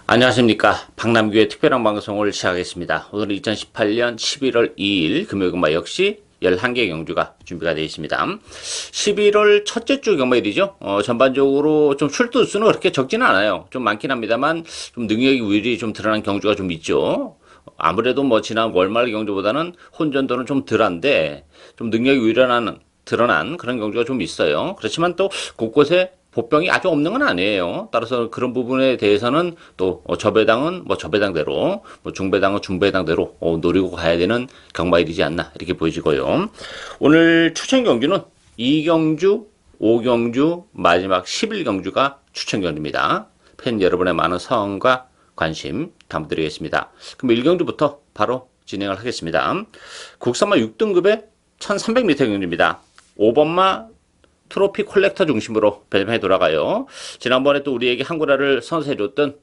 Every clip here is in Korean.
안녕하십니까. 박남규의 특별한 방송을 시작하겠습니다. 오늘은 2018년 11월 2일 금요일 금화 역시 11개 경주가 준비가 되어 있습니다. 11월 첫째 주 경마일이죠. 전반적으로 좀 출두 수는 그렇게 적지는 않아요. 좀 많긴 합니다만 좀 능력이 우위이 좀 드러난 경주가 좀 있죠. 아무래도 뭐 지난 월말 경주보다는 혼전도는 좀 덜한데 좀 능력이 드러난 그런 경주가 좀 있어요. 그렇지만 또 곳곳에 보병이 아주 없는 건 아니에요. 따라서 그런 부분에 대해서는 또 저배당은 뭐 저배당대로, 뭐 중배당은 중배당대로 노리고 가야 되는 경마일이지 않나 이렇게 보여지고요. 오늘 추천 경주는 2경주, 5경주, 마지막 11경주가 추천 경주입니다. 팬 여러분의 많은 사랑과 관심 담아드리겠습니다. 그럼 1경주부터 바로 진행을 하겠습니다. 국산마 6등급의 1300m 경주입니다. 5번마 트로피 콜렉터 중심으로 배점해 돌아가요. 지난번에 또 우리에게 한구라를 선사해줬던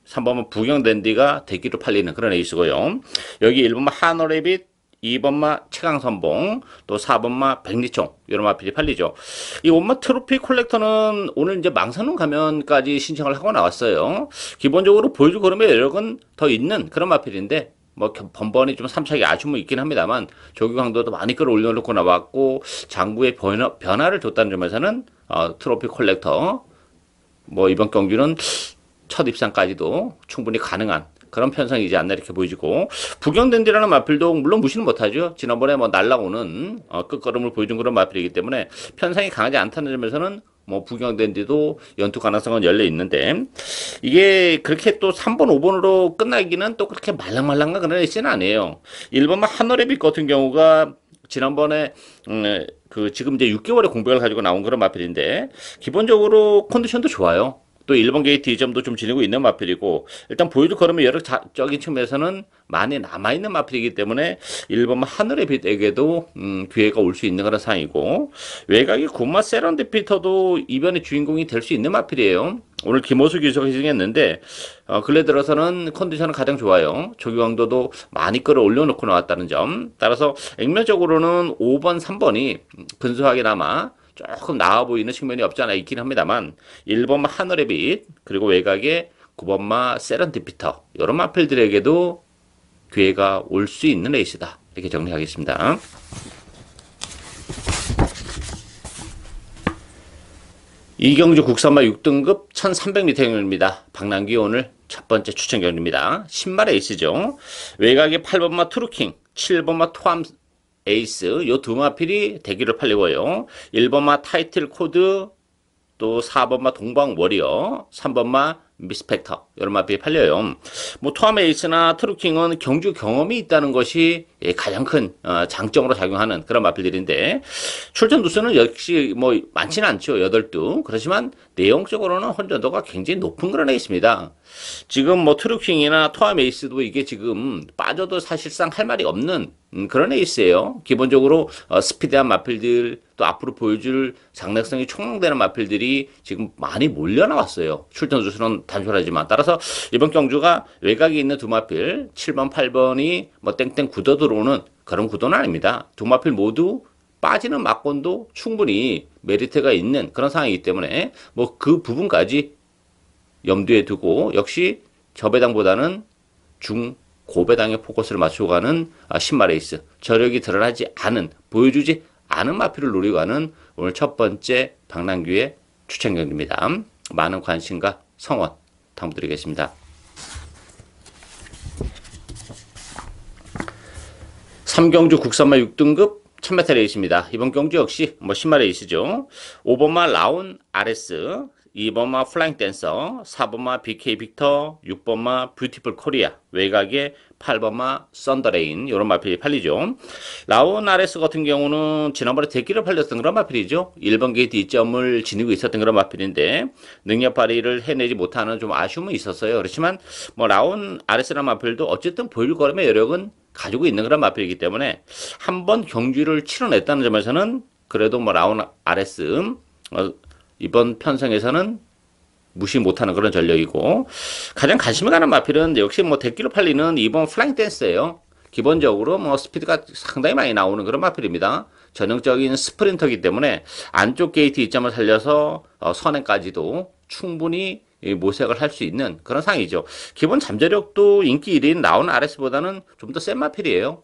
3번만 부경댄디가 대기로 팔리는 그런 에이스고요. 여기 1번마 하너레빗, 2번마 최강선봉, 또 4번마 백리총 이런 마필이 팔리죠. 이 원마 트로피 콜렉터는 오늘 이제 망상론 가면까지 신청을 하고 나왔어요. 기본적으로 보여줄 걸음의 여력은 더 있는 그런 마필인데 뭐 번번이 좀 삼착이 아쉬움은 있긴 합니다만 조기 강도도 많이 끌어올려놓고 나왔고 장구의 변화를 줬다는 점에서는 트로피 콜렉터 뭐 이번 경기는 첫 입상까지도 충분히 가능한 그런 편성이지 않나 이렇게 보여지고 부경댄디라는 마필도 물론 무시는 못하죠. 지난번에 뭐 날라오는 끝걸음을 보여준 그런 마필이기 때문에 편성이 강하지 않다는 점에서는 뭐 부경댄디도 연투 가능성은 열려 있는데 이게 그렇게 또 3번, 5번으로 끝나기는 또 그렇게 말랑말랑한 그런 레이스는 아니에요. 1번만 하너레빗 같은 경우가 지난번에 지금 이제 6개월의 공백을 가지고 나온 그런 마필인데 기본적으로 컨디션도 좋아요. 또 1번 게이트 2점도 좀 지니고 있는 마필이고 일단 보여줄 걸음의 여력적인 측면에서는 많이 남아있는 마필이기 때문에 1번 하늘의 빛에게도 기회가 올 수 있는 그런 상황이고 외곽이 군마 세런디피터도 이변의 주인공이 될 수 있는 마필이에요. 오늘 김호수 기수가 희생했는데 근래 들어서는 컨디션은 가장 좋아요. 조기 강도도 많이 끌어올려놓고 나왔다는 점 따라서 액면적으로는 5번, 3번이 근소하게나마 조금 나아 보이는 측면이 없지 않아 있긴 합니다만 1번마 하늘의 빛 그리고 외곽에 9번마 세런디피터 이런 마필들에게도 기회가 올 수 있는 레이스다 이렇게 정리하겠습니다. 이경주 국산마 6등급 1300m 경주입니다. 박남기 오늘 첫 번째 추천 경주입니다. 10마 레이스죠. 외곽에 8번마 트루킹 7번마 토암 에이스 요 두 마필이 대기를 팔리고요. 1번마 타이틀 코드 또 4번마 동방 워리어 3번마 미스펙터 이런 마필이 팔려요. 뭐 토암 에이스나 트루킹은 경주 경험이 있다는 것이 가장 큰 장점으로 작용하는 그런 마필들인데 출전 두수는 역시 뭐 많지는 않죠. 8두. 그렇지만 내용적으로는 혼전도가 굉장히 높은 그런 에이스입니다. 지금 뭐 트루킹이나 토암 에이스도 이게 지금 빠져도 사실상 할 말이 없는 그런 에이스예요. 기본적으로 스피드한 마필들 또 앞으로 보여줄 장래성이 촉망되는 마필들이 지금 많이 몰려 나왔어요. 출전 수수는 단순하지만 따라서 이번 경주가 외곽에 있는 두 마필 7번, 8번이 뭐 땡땡 굳어 들어오는 그런 구도는 아닙니다. 두 마필 모두 빠지는 막권도 충분히 메리트가 있는 그런 상황이기 때문에 뭐 그 부분까지 염두에 두고 역시 저배당보다는 고배당에 포커스를 맞추고 가는 신마 레이스 저력이 드러나지 않은 보여주지 않은 마필을 노리고 가는 오늘 첫 번째 박남규의 추천 경기입니다. 많은 관심과 성원 당부드리겠습니다. 3경주 국산마 6등급 1000m 레이스입니다. 이번 경주 역시 뭐 신마 레이스죠. 5번마 라운 RS 2번마 플라잉 댄서, 4번마 BK 빅터, 6번마 뷰티풀 코리아, 외곽에 8번마 썬더레인 이런 마필이 팔리죠. 라온 RS 같은 경우는 지난번에 대기를 팔렸던 그런 마필이죠. 1번 게이트 2점을 지니고 있었던 그런 마필인데 능력 발휘를 해내지 못하는 좀 아쉬움은 있었어요. 그렇지만 뭐 라온 RS라는 마필도 어쨌든 보일 거름의 여력은 가지고 있는 그런 마필이기 때문에 한번 경주를 치러냈다는 점에서는 그래도 뭐 라온 RS 이번 편성에서는 무시 못하는 그런 전력이고 가장 관심이 가는 마필은 역시 뭐 대기로 팔리는 이번 플라잉 댄스예요. 기본적으로 뭐 스피드가 상당히 많이 나오는 그런 마필입니다. 전형적인 스프린터이기 때문에 안쪽 게이트 2점을 살려서 선행까지도 충분히 이 모색을 할 수 있는 그런 상이죠. 기본 잠재력도 인기 1위인 라운 RS보다는 좀 더 센 마필이에요.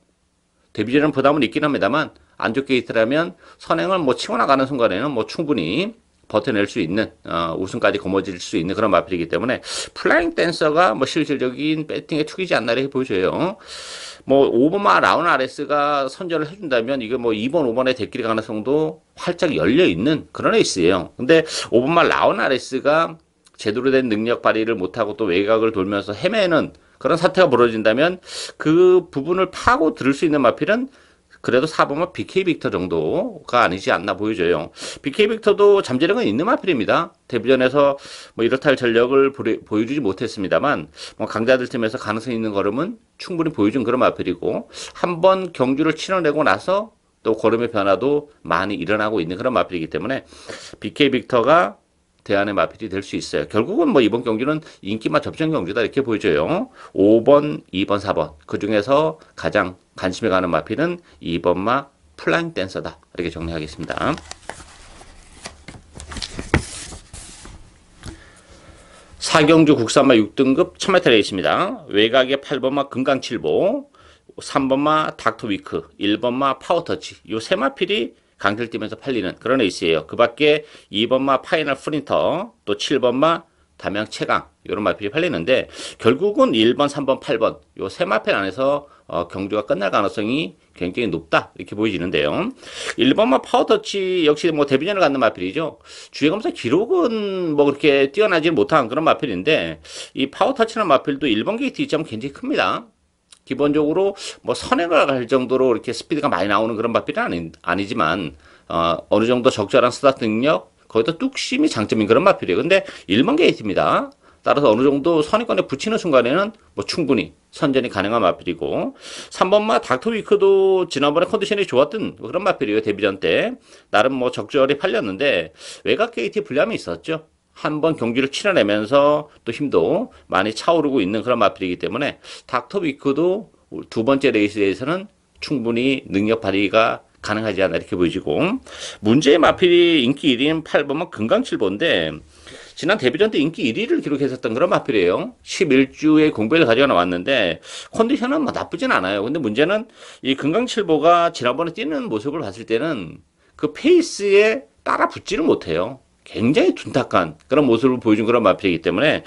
데뷔 전에는 부담은 있긴 합니다만 안쪽 게이트라면 선행을 뭐 치고 나가는 순간에는 뭐 충분히 버텨낼 수 있는 우승까지 거머쥘 수 있는 그런 마필이기 때문에 플라잉 댄서가 뭐 실질적인 배팅에 투기지 않나 이렇게 보여져요. 뭐 5번마 라운 RS가 선전을 해준다면 이게 뭐 2번, 5번의 대끼리 가능성도 활짝 열려 있는 그런 에이스예요. 근데 5번마 라운 RS가 제대로 된 능력 발휘를 못하고 또 외곽을 돌면서 헤매는 그런 사태가 벌어진다면 그 부분을 파고 들을 수 있는 마필은 그래도 4번만 BK 빅터 정도가 아니지 않나 보여져요. BK 빅터도 잠재력은 있는 마필입니다. 데뷔전에서 뭐 이렇다 할 전력을 보여주지 못했습니다만 뭐 강자들 팀에서 가능성 있는 걸음은 충분히 보여준 그런 마필이고 한번 경주를 치러내고 나서 또 걸음의 변화도 많이 일어나고 있는 그런 마필이기 때문에 BK 빅터가 대안의 마필이 될 수 있어요. 결국은 뭐 이번 경기는 인기만 접전 경기다 이렇게 보여져요. 5번, 2번, 4번 그 중에서 가장 관심이 가는 마필은 2번마 플라잉 댄서다 이렇게 정리하겠습니다. 4경주 국산마 6등급 1000m 레이스입니다. 외곽에 8번마 금강칠보, 3번마 닥터위크, 1번마 파워터치 요 세 마필이 강세를 띠면서 팔리는 그런 에이스예요. 그 밖에 2번마 파이널 프린터, 또 7번마 담양 최강 이런 마필이 팔리는데 결국은 1번, 3번, 8번 요 세 마필 안에서 경주가 끝날 가능성이 굉장히 높다 이렇게 보여지는데요. 1번마 파워터치 역시 뭐 데뷔전을 갖는 마필이죠. 주행검사 기록은 뭐 그렇게 뛰어나지 못한 그런 마필인데 이 파워터치라는 마필도 1번 게이트 이점은 굉장히 큽니다. 기본적으로 뭐 선행을 갈 정도로 이렇게 스피드가 많이 나오는 그런 마필은 아니지만 어느 정도 적절한 스타트 능력 거기다 뚝심이 장점인 그런 마필이에요. 근데 1번 게이트입니다. 따라서 어느 정도 선행권에 붙이는 순간에는 뭐 충분히 선전이 가능한 마필이고 3번마 닥터위크도 지난번에 컨디션이 좋았던 그런 마필이에요. 데뷔전 때 나름 뭐 적절히 팔렸는데 외곽 게이트에 불리함이 있었죠. 한번 경기를 치러내면서 또 힘도 많이 차오르고 있는 그런 마필이기 때문에 닥터위크도 두 번째 레이스에서는 충분히 능력 발휘가 가능하지 않나 이렇게 보여지고 문제의 마필이 인기 1위인 8번은 금강칠보인데 지난 데뷔전 때 인기 1위를 기록했었던 그런 마필이에요. 11주의 공백을 가져가 나왔는데 컨디션은 뭐 나쁘진 않아요. 근데 문제는 이 금강칠보가 지난번에 뛰는 모습을 봤을 때는 그 페이스에 따라 붙지를 못해요. 굉장히 둔탁한 그런 모습을 보여준 그런 마필이기 때문에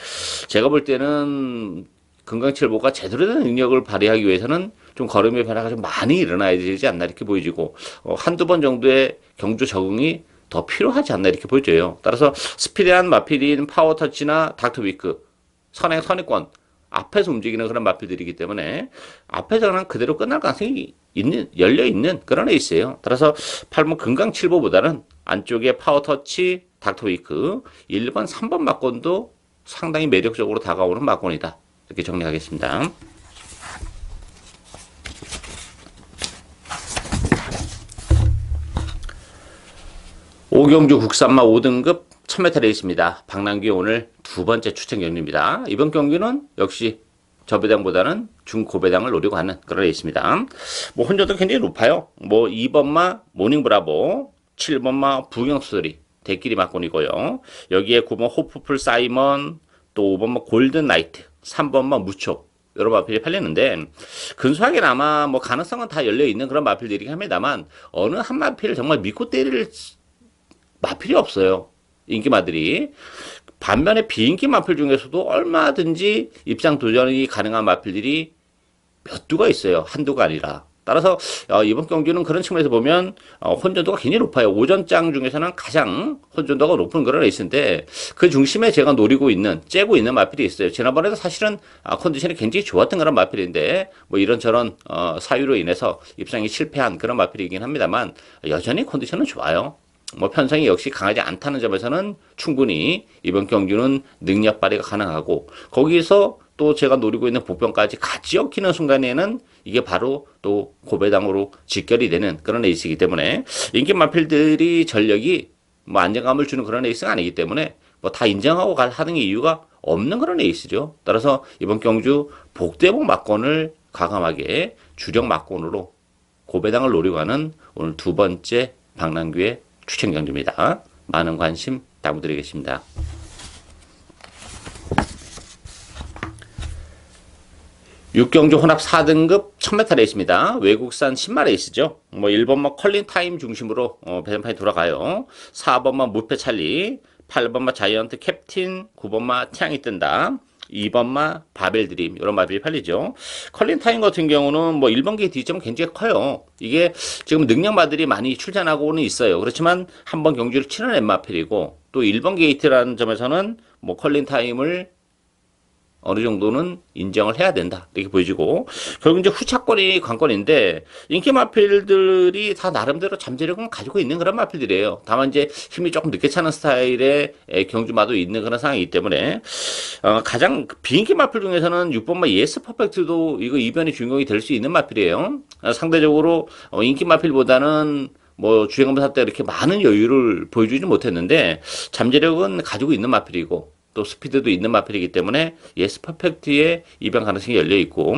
제가 볼 때는 금강칠보가 제대로 된 능력을 발휘하기 위해서는 좀 걸음의 변화가 좀 많이 일어나야 되지 않나 이렇게 보여지고 한두 번 정도의 경주 적응이 더 필요하지 않나 이렇게 보여져요. 따라서 스피디한 마필인 파워터치나 닥터위크 선행 선행권 앞에서 움직이는 그런 마필들이기 때문에 앞에서는 그대로 끝날 가능성이 열려있는 그런 에이스예요. 따라서 8번 금강칠보보다는 안쪽에 파워터치 닥터위크 1번, 3번 막권도 상당히 매력적으로 다가오는 막권이다. 이렇게 정리하겠습니다. 오경주 국산마 5등급 1000m 레이스입니다. 박남규 오늘 두 번째 추천 경기입니다. 이번 경기는 역시 저배당보다는 중고배당을 노리고 하는 그런 레이스입니다. 뭐 혼자도 굉장히 높아요. 뭐 2번마 모닝브라보, 7번마 부경수리 대끼리 막권이고요. 여기에 9번 호프풀 사이먼, 또 5번마 골든 나이트, 3번마 무초 여러 마필이 팔렸는데 근소하게나마 뭐 가능성은 다 열려 있는 그런 마필들이긴 합니다만 어느 한 마필을 정말 믿고 때릴 마필이 없어요. 인기마들이. 반면에 비인기 마필 중에서도 얼마든지 입장 도전이 가능한 마필들이 몇 두가 있어요. 한두가 아니라. 따라서 이번 경기는 그런 측면에서 보면 혼전도가 굉장히 높아요. 오전장 중에서는 가장 혼전도가 높은 그런 레이스인데 그 중심에 제가 노리고 있는 째고 있는 마필이 있어요. 지난번에도 사실은 컨디션이 굉장히 좋았던 그런 마필인데 뭐 이런저런 사유로 인해서 입상이 실패한 그런 마필이긴 합니다만 여전히 컨디션은 좋아요. 뭐 편성이 역시 강하지 않다는 점에서는 충분히 이번 경주는 능력 발휘가 가능하고 거기서 또 제가 노리고 있는 복병까지 같이 엮이는 순간에는 이게 바로 또 고배당으로 직결이 되는 그런 레이스이기 때문에 인기 마필들이 전력이 뭐 안정감을 주는 그런 레이스가 아니기 때문에 뭐 다 인정하고 하는 이유가 없는 그런 레이스죠. 따라서 이번 경주 복대복 막권을 과감하게 주력 막권으로 고배당을 노리고 하는 오늘 두 번째 박남규의 추천 경주입니다. 많은 관심 당부드리겠습니다. 6경주 혼합 4등급 1000m 레이스입니다. 외국산 신마 레이스죠. 뭐 1번마 컬린 타임 중심으로 배선판이 돌아가요. 4번마 무패 찰리, 8번마 자이언트 캡틴, 9번마 태양이 뜬다. 2번마 바벨 드림 이런 마필이 팔리죠. 컬린 타임 같은 경우는 뭐 1번 게이트 이점은 굉장히 커요. 이게 지금 능력마들이 많이 출전하고는 있어요. 그렇지만 한 번 경주를 치는 엠마필이고 또 1번 게이트라는 점에서는 뭐 컬린 타임을 어느 정도는 인정을 해야 된다 이렇게 보여지고 결국 이제 후차권이 관건인데 인기 마필들이 다 나름대로 잠재력은 가지고 있는 그런 마필들이에요. 다만 이제 힘이 조금 늦게 차는 스타일의 경주마도 있는 그런 상황이기 때문에 가장 비인기 마필 중에서는 6번마 예스 퍼펙트도 이거 이변의 주인공이 될 수 있는 마필이에요. 상대적으로 인기 마필보다는 뭐 주행검사 때 이렇게 많은 여유를 보여주지 못했는데 잠재력은 가지고 있는 마필이고 또 스피드도 있는 마필이기 때문에 예스 퍼펙트의 입양 가능성이 열려 있고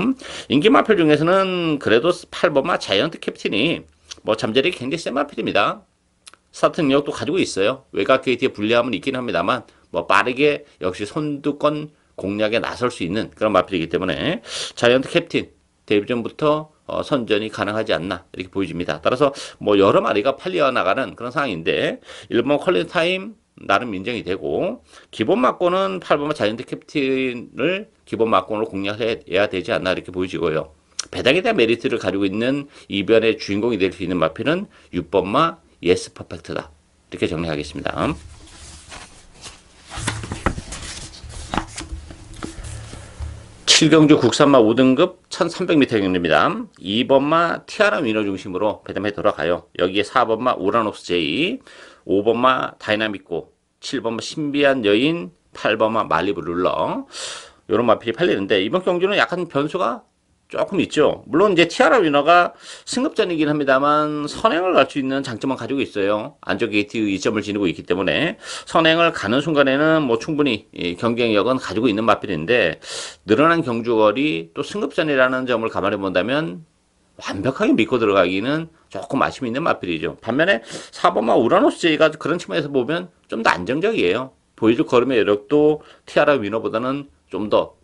인기 마필 중에서는 그래도 8번마 자이언트 캡틴이 뭐 잠재력이 굉장히 센 마필입니다. 스타트 능력도 가지고 있어요. 외곽 게이트의 불리함은 있긴 합니다만 뭐 빠르게 역시 선두권 공략에 나설 수 있는 그런 마필이기 때문에 자이언트 캡틴 데뷔 전부터 선전이 가능하지 않나 이렇게 보여집니다. 따라서 뭐 여러 마리가 팔려 나가는 그런 상황인데 1번 컬린 타임 나름 인정이 되고 기본 막고는 8번마 자이언트 캡틴을 기본 막고로 공략해야 되지 않나 이렇게 보여지고요. 배당에 대한 메리트를 가지고 있는 이변의 주인공이 될 수 있는 마필은 6번마 예스 퍼펙트다 이렇게 정리하겠습니다. 7경주 국산마 5등급 1300m 경주입니다. 2번마 티아라 위너 중심으로 배당에 돌아가요. 여기에 4번마 우라노스 제이, 5번마 다이나믹고, 7번마 신비한 여인, 8번마 말리브 룰러 이런 마필이 팔리는데 이번 경주는 약간 변수가 조금 있죠. 물론 이제 티아라 위너가 승급전이긴 합니다만 선행을 갈 수 있는 장점만 가지고 있어요. 안쪽 게이트 2점을 지니고 있기 때문에 선행을 가는 순간에는 뭐 충분히 경쟁력은 가지고 있는 마필인데 늘어난 경주거리 또 승급전이라는 점을 감안해 본다면 완벽하게 믿고 들어가기는 조금 아쉬움이 있는 마필이죠. 반면에 4번마 우라노스 제이가 그런 측면에서 보면 좀 더 안정적이에요. 보여줄 걸음의 여력도 티아라 위너보다는 좀 더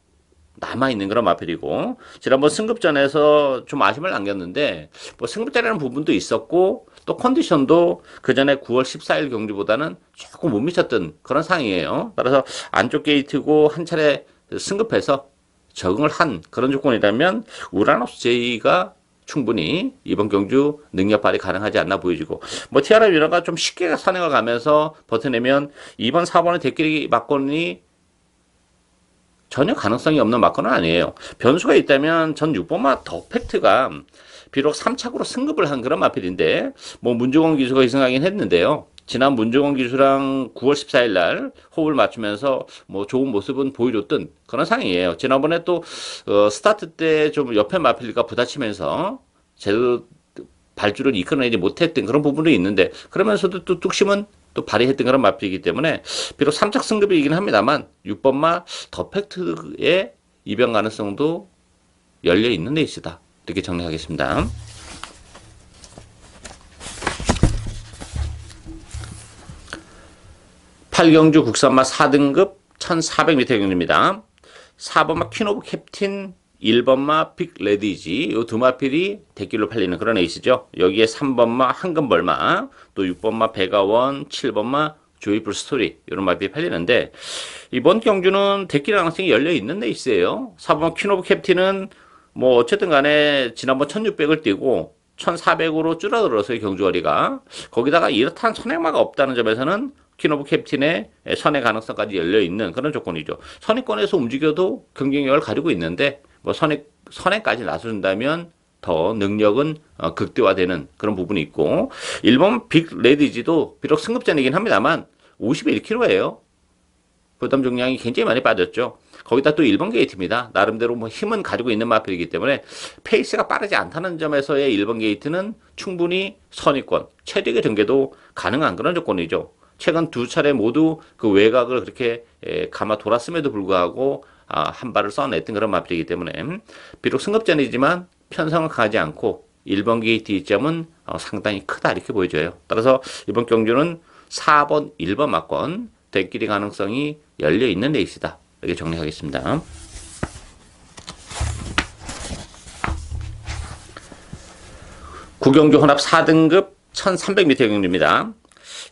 남아있는 그런 마필이고 지난번 승급전에서 좀 아쉬움을 남겼는데 뭐 승급전이라는 부분도 있었고 또 컨디션도 그 전에 9월 14일 경주보다는 조금 못 미쳤던 그런 상황이에요. 따라서 안쪽 게이트고 한 차례 승급해서 적응을 한 그런 조건이라면 우라노스 제이가 충분히 이번 경주 능력 발휘 가능하지 않나 보여지고 뭐 티아라 위너가 좀 쉽게 선행을 가면서 버텨내면 2번 4번의 대끼리 막건이 전혀 가능성이 없는 막건은 아니에요. 변수가 있다면 전 6번마 더 팩트가 비록 3착으로 승급을 한 그런 마필인데 뭐 문종원 기수가 이승하긴 했는데요. 지난 문종원 기수랑 9월 14일 날 호흡을 맞추면서 뭐 좋은 모습은 보여줬던 그런 상황이에요. 지난번에 또 스타트 때 좀 옆에 마필과 부딪히면서 제대로 발주를 이끌어내지 못했던 그런 부분도 있는데 그러면서도 또 뚝심은 또 발휘했던 그런 마필이기 때문에 비록 3착 승급이긴 합니다만 6번마 더 팩트의 입양 가능성도 열려 있는 레이스다 이렇게 정리하겠습니다. 8경주 국산마 4등급 1400m 경주입니다. 4번마 퀸 오브 캡틴 1번마 빅 레디지 이 두 마필이 대길로 팔리는 그런 레이스죠. 여기에 3번마 황금벌마 또 6번마 베가원 7번마 조이풀 스토리 이런 마필이 팔리는데 이번 경주는 대길 가능성이 열려있는 레이스예요. 4번마 퀸 오브 캡틴은 뭐 어쨌든 간에 지난번 1600을 뛰고 1400으로 줄어들어서의 경주거리가 거기다가 이렇다한 선행마가 없다는 점에서는 퀸 오브 캡틴의 선행 가능성까지 열려있는 그런 조건이죠. 선행권에서 움직여도 경쟁력을 가지고 있는데 뭐 선행까지 나서준다면 더 능력은 극대화되는 그런 부분이 있고 1번 빅 레디지도 비록 승급전이긴 합니다만 51kg예요. 부담 중량이 굉장히 많이 빠졌죠. 거기다 또 1번 게이트입니다. 나름대로 뭐 힘은 가지고 있는 마필이기 때문에 페이스가 빠르지 않다는 점에서의 1번 게이트는 충분히 선의권, 체력의 전개도 가능한 그런 조건이죠. 최근 두 차례 모두 그 외곽을 그렇게 감아 돌았음에도 불구하고 한 발을 써냈던 그런 마필이기 때문에 비록 승급전이지만 편성을 가지 않고 1번 게이트 이점은 상당히 크다 이렇게 보여져요. 따라서 이번 경주는 4번, 1번 막권 대끼리 가능성이 열려있는 레이스다 이렇게 정리하겠습니다. 구경주 혼합 4등급 1300m 경주입니다.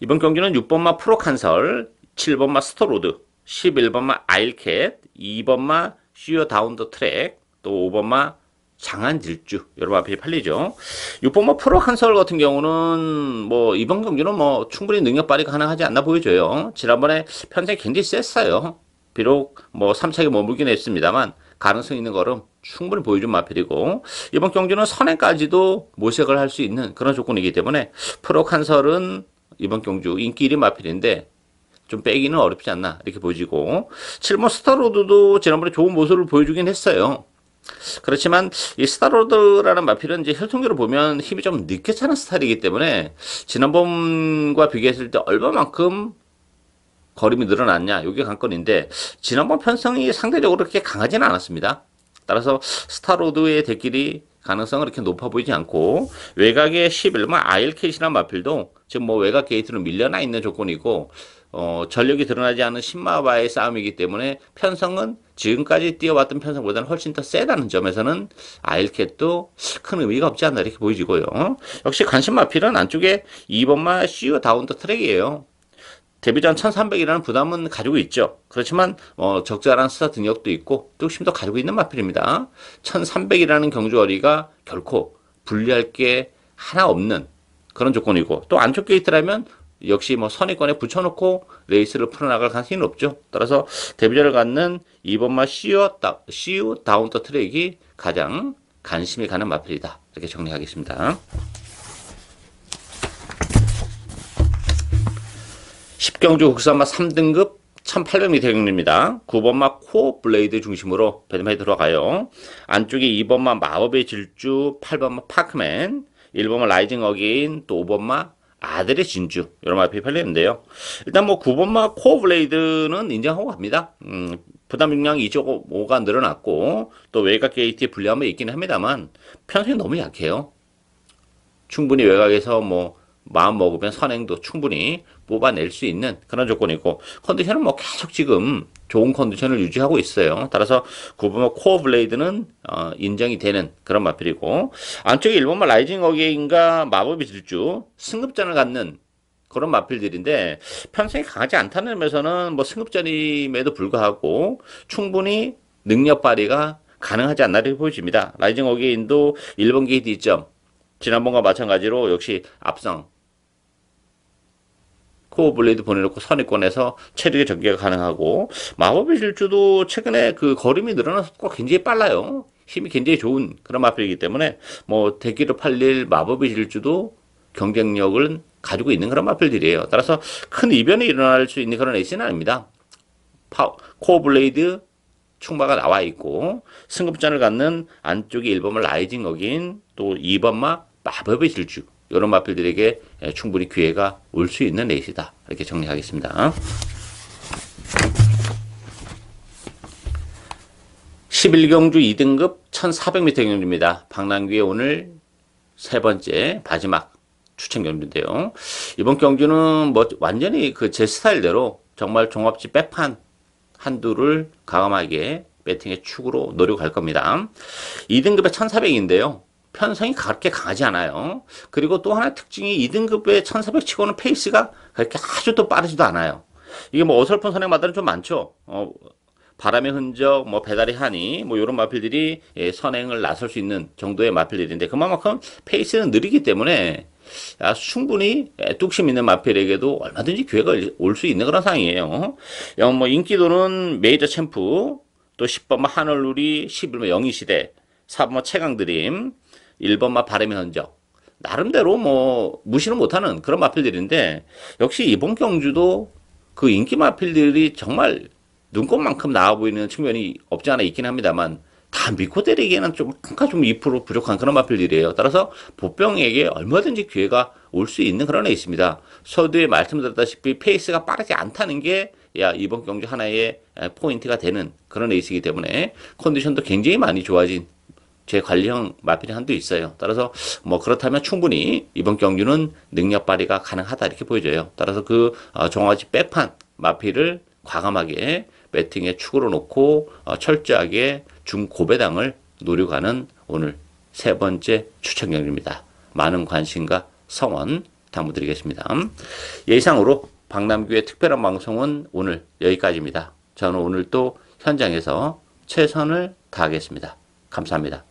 이번 경기는 6번마 프로칸설, 7번마 스토로드, 11번마 아일캣, 2번마 슈어 다운 더 트랙, 또 5번마 장안질주 여러 마필이 팔리죠. 6번마 프로칸설 같은 경우는 뭐 이번 경기는 뭐 충분히 능력 발휘가 가능하지 않나 보여져요. 지난번에 편성이 굉장히 셌어요. 비록 뭐 3차에 머물긴 했습니다만 가능성 있는 걸음 충분히 보여준 마필이고, 이번 경주는 선행까지도 모색을 할 수 있는 그런 조건이기 때문에 프로칸설은 이번 경주 인기 1위 마필인데 좀 빼기는 어렵지 않나 이렇게 보여지고, 7번 스타로드도 지난번에 좋은 모습을 보여주긴 했어요. 그렇지만 이 스타로드라는 마필은 이제 혈통계로 보면 힘이 좀 늦게 차는 스타일이기 때문에 지난번과 비교했을 때 얼마만큼 거림이 늘어났냐 이게 관건인데, 지난번 편성이 상대적으로 그렇게 강하지는 않았습니다. 따라서 스타로드의 대길이 가능성은 그렇게 높아 보이지 않고, 외곽의 11번 아일캣이라는 마필도 지금 뭐 외곽 게이트로 밀려나 있는 조건이고, 전력이 드러나지 않은 신마와의 싸움이기 때문에 편성은 지금까지 뛰어왔던 편성보다는 훨씬 더 세다는 점에서는 아일캣도 큰 의미가 없지 않나 이렇게 보여지고요. 역시 관심 마필은 안쪽에 2번마 슈어 다운 더 트랙이에요. 데뷔전 1300이라는 부담은 가지고 있죠. 그렇지만 적절한 스타 능력도 있고 뚝심도 가지고 있는 마필입니다. 1300이라는 경주거리가 결코 불리할 게 하나 없는 그런 조건이고, 또 안쪽 게이트라면 역시 뭐 선의권에 붙여놓고 레이스를 풀어나갈 가능성이 높죠. 따라서 데뷔전을 갖는 2번마 슈어 다운 더 트랙이 가장 관심이 가는 마필이다 이렇게 정리하겠습니다. 10경주 국산마 3등급 1800m 경주입니다. 9번마 코어 블레이드 중심으로 배드맨이 들어가요. 안쪽에 2번마 마법의 질주, 8번마 파크맨, 1번마 라이징 어게인, 또 5번마 아들의 진주 이런 마필이 팔리는데요. 일단 뭐 9번마 코어 블레이드는 인정하고 갑니다. 부담 용량 2.5가 늘어났고 또 외곽 게이트에 불리함이 있긴 합니다만 편성이 너무 약해요. 충분히 외곽에서 뭐 마음 먹으면 선행도 충분히 뽑아낼 수 있는 그런 조건이고, 컨디션은 뭐 계속 지금 좋은 컨디션을 유지하고 있어요. 따라서 9번마 코어 블레이드는 인정이 되는 그런 마필이고, 안쪽에 1번마 라이징 어게인과 마법의 질주 승급전을 갖는 그런 마필들인데 편성이 강하지 않다는 점에서는 뭐 승급전임에도 불구하고 충분히 능력 발휘가 가능하지 않나 이렇게 보여집니다. 라이징 어게인도 1번 게이트 2점 지난번과 마찬가지로 역시 앞성 코어 블레이드 보내놓고 선입권에서 체력의 전개가 가능하고, 마법의 질주도 최근에 그 걸음이 늘어나서 굉장히 빨라요. 힘이 굉장히 좋은 그런 마필이기 때문에 뭐 대기로 팔릴 마법의 질주도 경쟁력을 가지고 있는 그런 마필들이에요. 따라서 큰 이변이 일어날 수 있는 그런 에이스는 아닙니다. 코어 블레이드 충마가 나와 있고, 승급전을 갖는 안쪽에 1번마 라이징 어긴, 또 2번마 마법의 질주 이런 마필들에게 충분히 기회가 올 수 있는 레이스다 이렇게 정리하겠습니다. 11경주 2등급 1400m 경주입니다. 박남규의 오늘 세 번째 마지막 추천 경주인데요. 이번 경주는 뭐 완전히 그 제 스타일대로 정말 종합지 빼판 한두를 과감하게 배팅의 축으로 노려갈 겁니다. 2등급에 1400인데요. 편성이 그렇게 강하지 않아요. 그리고 또 하나 특징이 2등급의 1400 치고는 페이스가 그렇게 아주 또 빠르지도 않아요. 이게 뭐 어설픈 선행마다는 좀 많죠. 바람의 흔적, 뭐 배달의 한이, 뭐 이런 마필들이 선행을 나설 수 있는 정도의 마필들인데, 그만큼 페이스는 느리기 때문에 충분히 뚝심 있는 마필에게도 얼마든지 기회가 올 수 있는 그런 상황이에요. 뭐 인기도는 메이저 챔프, 또 10번마 하늘누리, 11번마 영희시대, 4번마 최강드림, 1번마 바람의 흔적, 나름대로 뭐 무시는 못하는 그런 마필들인데, 역시 이번 경주도 그 인기 마필들이 정말 눈꽃만큼 나와 보이는 측면이 없지 않아 있긴 합니다만, 다 믿고 때리기에는 좀 2% 부족한 그런 마필들이에요. 따라서 보병에게 얼마든지 기회가 올 수 있는 그런 애 있습니다. 서두에 말씀드렸다시피 페이스가 빠르지 않다는 게 이번 경주 하나의 포인트가 되는 그런 레이스이기 때문에 컨디션도 굉장히 많이 좋아진 제 관리형 마필이 한도 있어요. 따라서 뭐 그렇다면 충분히 이번 경주는 능력 발휘가 가능하다 이렇게 보여져요. 따라서 그 종아지 빼판 마필을 과감하게 배팅에 축으로 놓고 철저하게 중고배당을 노려가는 오늘 세 번째 추천 경주입니다. 많은 관심과 성원 당부드리겠습니다. 이상으로 박남규의 특별한 방송은 오늘 여기까지입니다. 저는 오늘 또 현장에서 최선을 다하겠습니다. 감사합니다.